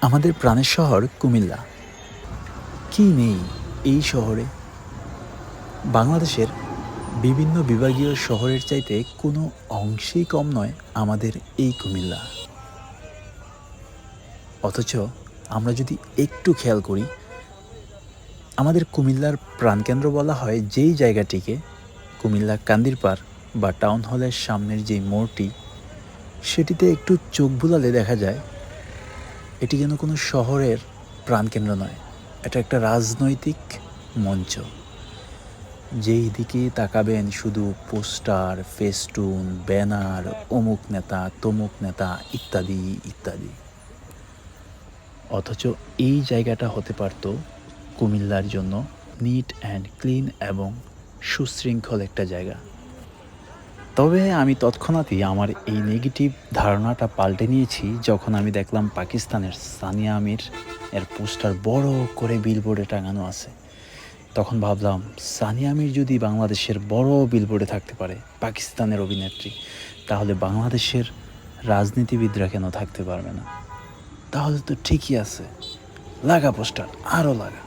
আমাদের প্রাণের শহর কুমিল্লা। কি নেই এই শহরে? বাংলাদেশের বিভিন্ন বিভাগীয় শহরের চাইতে কোনো অংশেই কম নয় আমাদের এই কুমিল্লা। অথচ আমরা যদি একটু খেয়াল করি, আমাদের কুমিল্লার প্রাণকেন্দ্র বলা হয় যেই জায়গাটিকে, কুমিল্লা কান্দিরপাড় বা টাউন হলের সামনের যেই মোড়টি, সেটিতে একটু চোখ বুলালে দেখা যায় এটি যেন কোনো শহরের প্রাণকেন্দ্র নয়, এটা একটা রাজনৈতিক মঞ্চ। যেই দিকে তাকাবেন শুধু পোস্টার, ফেস্টুন, ব্যানার, অমুক নেতা, তমুক নেতা ইত্যাদি ইত্যাদি। অথচ এই জায়গাটা হতে পারত কুমিল্লার জন্য নিট অ্যান্ড ক্লিন এবং সুশৃঙ্খল একটা জায়গা। তবে আমি তৎক্ষণাৎই আমার এই নেগেটিভ ধারণাটা পাল্টে নিয়েছি যখন আমি দেখলাম পাকিস্তানের সানিয়া আমির এর পোস্টার বড় করে বিলবোর্ডে টাঙানো আছে। তখন ভাবলাম, সানিয়া আমির যদি বাংলাদেশের বড় বিলবোর্ডে থাকতে পারে, পাকিস্তানের অভিনেত্রী, তাহলে বাংলাদেশের রাজনীতিবিদরা কেন থাকতে পারবে না? তাহলে তো ঠিকই আছে, লাগা পোস্টার, আরও লাগা।